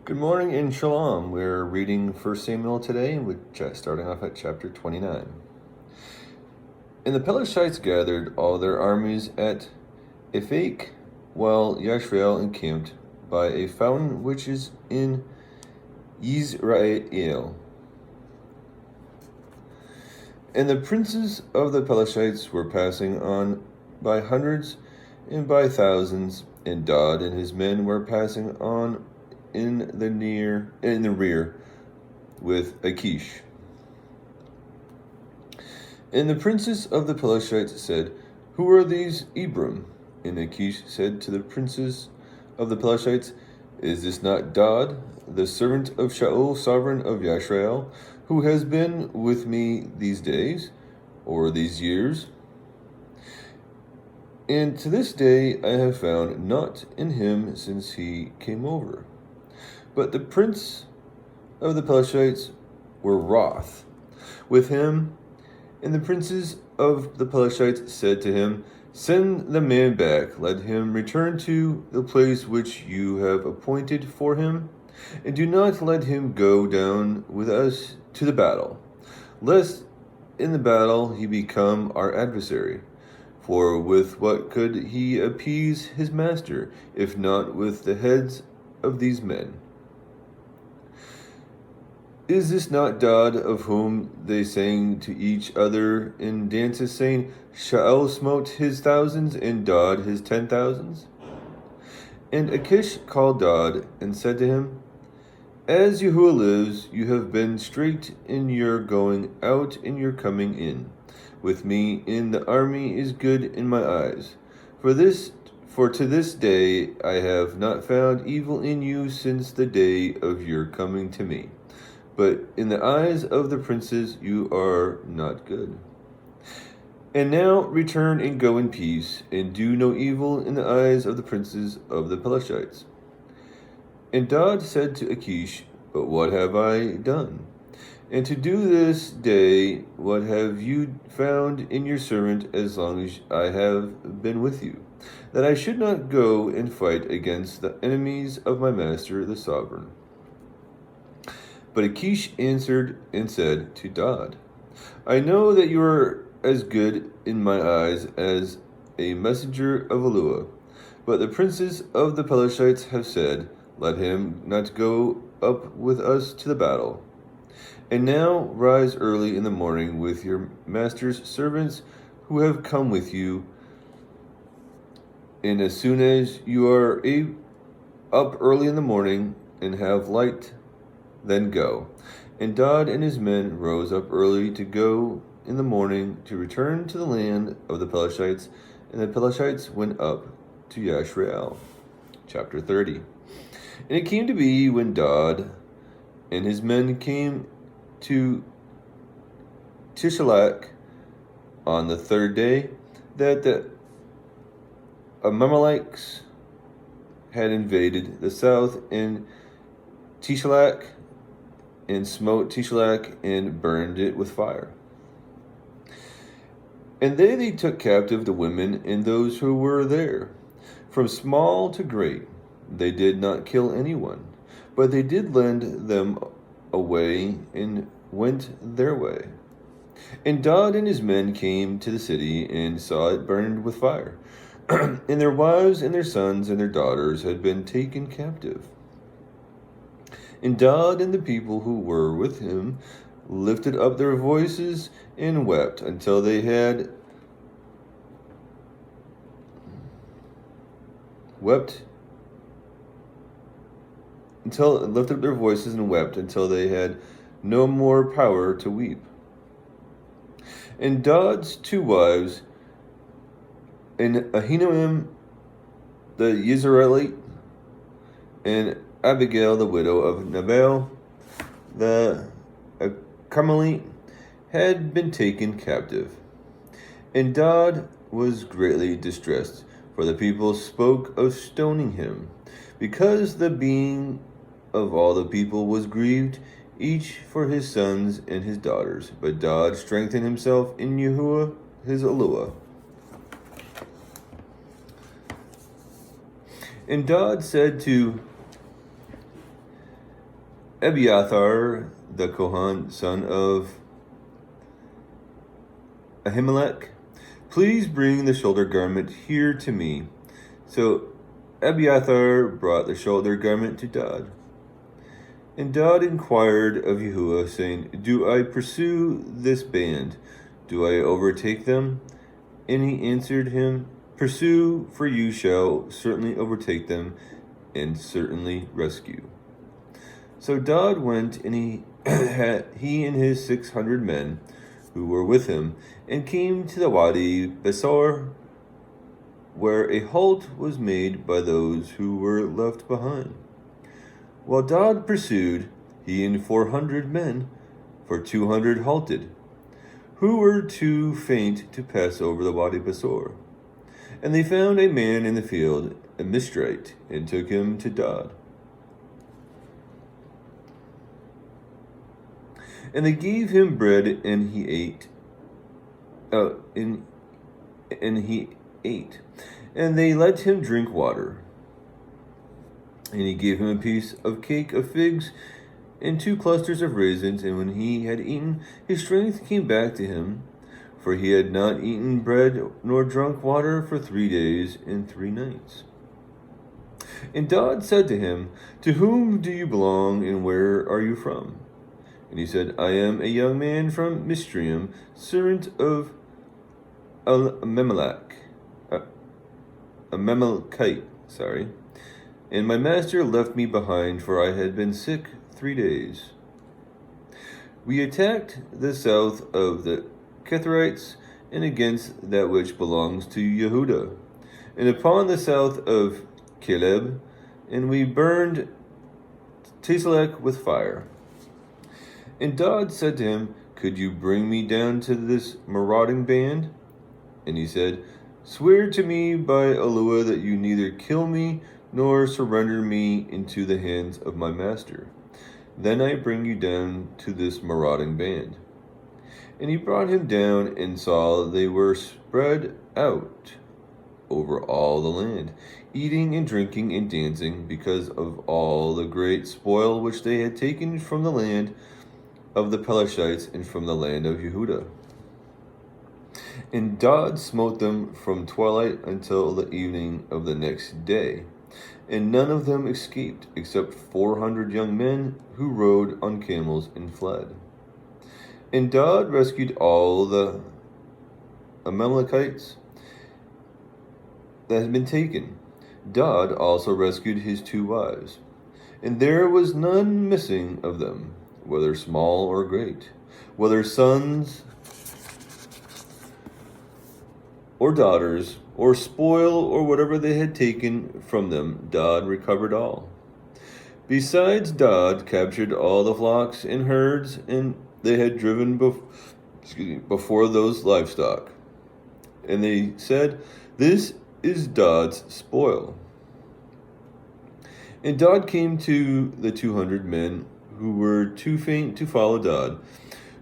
Good morning and shalom. We're reading 1 Samuel today, starting off at chapter 29. And the Pelishites gathered all their armies at Ephek, while Yashrael encamped by a fountain which is in Yisrael. And the princes of the Pelishites were passing on by hundreds and by thousands, and Dod and his men were passing on in the rear with Achish. And the princes of the Pelishites said, "Who are these Ebram?" And Achish said to the princes of the Pelishites, "Is this not Dod, the servant of Shaul, sovereign of Yashrael, who has been with me these days, or these years? And to this day I have found naught in him since he came over." But the prince of the Pelishites were wroth with him, and the princes of the Pelishites said to him, "Send the man back, let him return to the place which you have appointed for him, and do not let him go down with us to the battle, lest in the battle he become our adversary. For with what could he appease his master, if not with the heads of these men? Is this not Dod, of whom they sang to each other in dances, saying, Shaul smote his thousands, and Dod his 10,000s? And Achish called Dod, and said to him, As Yahu'ah lives, you have been straight in your going out and your coming in. With me in the army is good in my eyes. For to this day I have not found evil in you since the day of your coming to me. But in the eyes of the princes you are not good. And now return and go in peace, and do no evil in the eyes of the princes of the Pelishites." And Dod said to Achish, "But what have I done? And to do this day, what have you found in your servant as long as I have been with you, that I should not go and fight against the enemies of my master the sovereign?" But Achish answered and said to Dod, "I know that you are as good in my eyes as a messenger of Yahu'ah. But the princes of the Pelishites have said, Let him not go up with us to the battle. And now rise early in the morning with your master's servants who have come with you, and as soon as you are up early in the morning and have light, then go." And Dod and his men rose up early to go in the morning to return to the land of the Pelishites, and the Pelishites went up to Yashrael. Chapter 30. And it came to be when Dod and his men came to Tishalak on the third day, that the Amalekite had invaded the south in Tishalak, and smote Tishalak and burned it with fire. And they took captive the women and those who were there, from small to great. They did not kill anyone, but they did lend them away and went their way. And Dod and his men came to the city and saw it burned with fire, and their wives and their sons and their daughters had been taken captive. And Dod and the people who were with him lifted up their voices and wept until they had no more power to weep. And Dod's two wives, and Ahinoam the Yisraelite, and Abigail, the widow of Nabal, the Carmelite, had been taken captive. And Dod was greatly distressed, for the people spoke of stoning him, because the being of all the people was grieved, each for his sons and his daughters. But Dod strengthened himself in Yahu'ah his Elohah. And Dod said to Abiathar, the Kohan, son of Ahimelech, please bring the shoulder garment here to me. So Abiathar brought the shoulder garment to Dod. And Dod inquired of Yahu'ah, saying, Do I pursue this band? Do I overtake them? And he answered him, Pursue, for you shall certainly overtake them, and certainly rescue. So Dod went, and he and his 600 men who were with him, and came to the Wadi Besor, where a halt was made by those who were left behind. While Dod pursued, he and 400 men, for 200 halted, who were too faint to pass over the Wadi Besor. And they found a man in the field, a Mistrite, and took him to Dod. And they gave him bread, and he ate. And he ate. And they let him drink water. And he gave him a piece of cake of figs and 2 clusters of raisins. And when he had eaten, his strength came back to him, for he had not eaten bread nor drunk water for 3 days and 3 nights. And Dod said to him, To whom do you belong, and where are you from? And he said, I am a young man from Mistrium, servant of Ahimelech, Ahimelechite, and my master left me behind, for I had been sick 3 days. We attacked the south of the Ketherites, and against that which belongs to Yehuda, and upon the south of Caleb, and we burned Tiselech with fire. And Dod said to him, Could you bring me down to this marauding band? And he said, Swear to me by Yahu'ah that you neither kill me nor surrender me into the hands of my master. Then I bring you down to this marauding band. And he brought him down, and saw they were spread out over all the land, eating and drinking and dancing, because of all the great spoil which they had taken from the land of the Pelashites and from the land of Yehuda. And Dod smote them from twilight until the evening of the next day, and none of them escaped, except 400 young men who rode on camels and fled. And Dod rescued all the Amalekites that had been taken. Dod also rescued his 2 wives, and there was none missing of them, whether small or great, whether sons or daughters, or spoil, or whatever they had taken from them. Dod recovered all. Besides, Dod captured all the flocks and herds, and they had driven before those livestock. And they said, This is Dod's spoil. And Dod came to the 200 men who were too faint to follow Dod,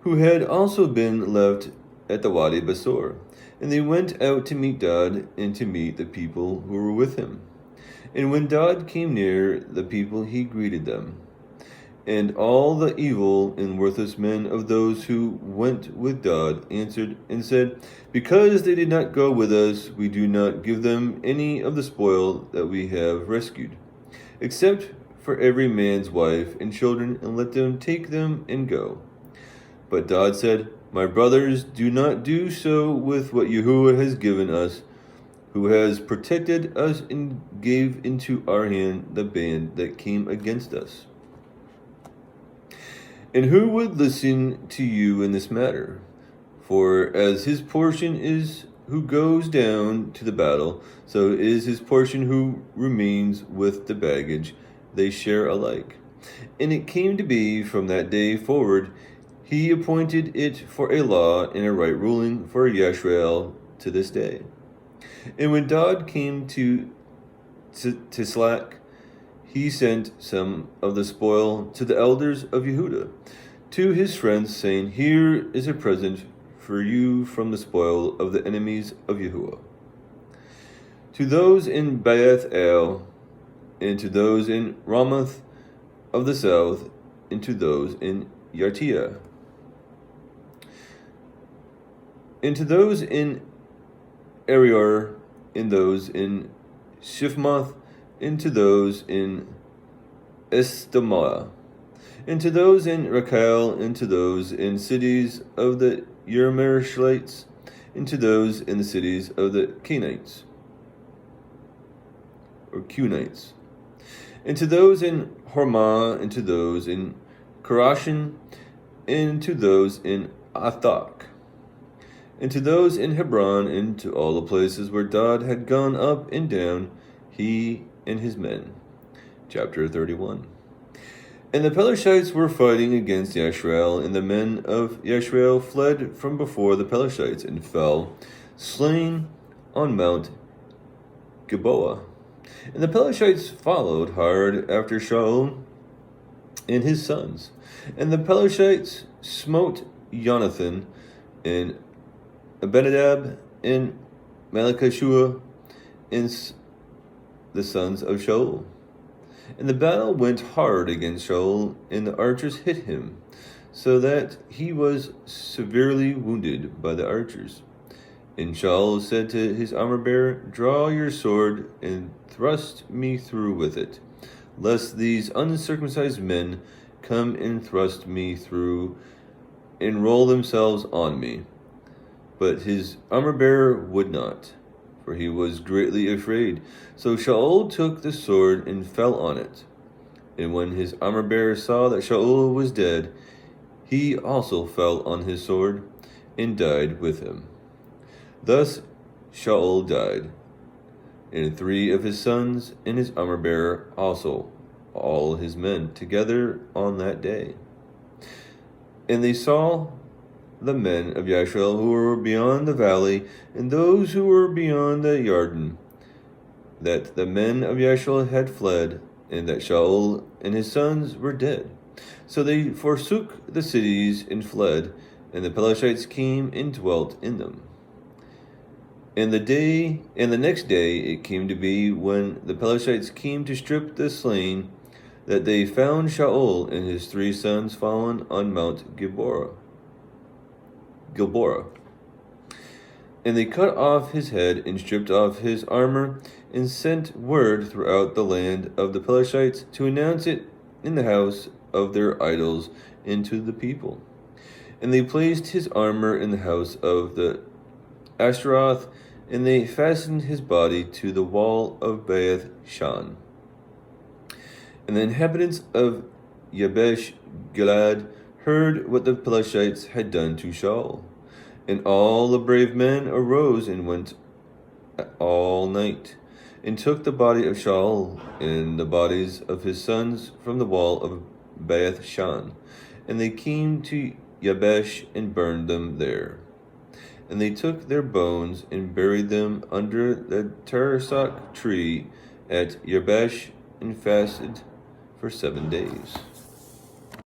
who had also been left at the Wadi Besor. And they went out to meet Dod, and to meet the people who were with him. And when Dod came near the people, he greeted them. And all the evil and worthless men of those who went with Dod answered and said, Because they did not go with us, we do not give them any of the spoil that we have rescued, except for every man's wife and children, and let them take them and go. But Dod said, My brothers, do not do so with what Yahu'ah has given us, who has protected us and gave into our hand the band that came against us. And who would listen to you in this matter? For as his portion is who goes down to the battle, so is his portion who remains with the baggage. They share alike. And it came to be from that day forward, he appointed it for a law and a right ruling for Yisrael to this day. And when Dod came to Tiselech, he sent some of the spoil to the elders of Yehuda, to his friends, saying, Here is a present for you from the spoil of the enemies of Yahu'ah. To those in Beth El, and to those in Ramoth of the south, into those in Yartia, into those in Arior, in those in Shifmoth, into those in Estemoa, into those in Rakel, into those in cities of the Yermeshlites, into those in the cities of the Kenites, or Cunites, into those in Hormah, into those in Karashin, into those in Athak, into those in Hebron, into all the places where Dod had gone up and down, he and his men. Chapter 31. And the Pelishites were fighting against Yashrael, and the men of Yashrael fled from before the Pelishites, and fell, slain on Mount Gilboa. And the Pelishites followed hard after Shaul and his sons. And the Pelishites smote Jonathan, and Abinadab, and Malchishua, and the sons of Shaul. And the battle went hard against Shaul, and the archers hit him, so that he was severely wounded by the archers. And Shaul said to his armor-bearer, Draw your sword, and thrust me through with it, lest these uncircumcised men come and thrust me through, and roll themselves on me. But his armor-bearer would not, for he was greatly afraid. So Shaul took the sword and fell on it. And when his armor-bearer saw that Shaul was dead, he also fell on his sword and died with him. Thus Shaul died, and 3 of his sons and his armor-bearer also, all his men, together on that day. And they saw the men of Yashrael who were beyond the valley, and those who were beyond the Jordan, that the men of Yashrael had fled, and that Shaul and his sons were dead. So they forsook the cities and fled, and the Pelishites came and dwelt in them. And the next day it came to be, when the Pelishites came to strip the slain, that they found Shaul and his 3 sons fallen on Mount Gilboa. And they cut off his head and stripped off his armor, and sent word throughout the land of the Pelishites to announce it in the house of their idols and to the people. And they placed his armor in the house of the Ashtaroth, and they fastened his body to the wall of Beth Shan. And the inhabitants of Yabesh Gilad heard what the Pelishites had done to Shaul. And all the brave men arose and went all night, and took the body of Shaul and the bodies of his sons from the wall of Beth Shan. And they came to Yabesh and burned them there. And they took their bones and buried them under the Tarsok tree at Yabesh, and fasted for 7 days.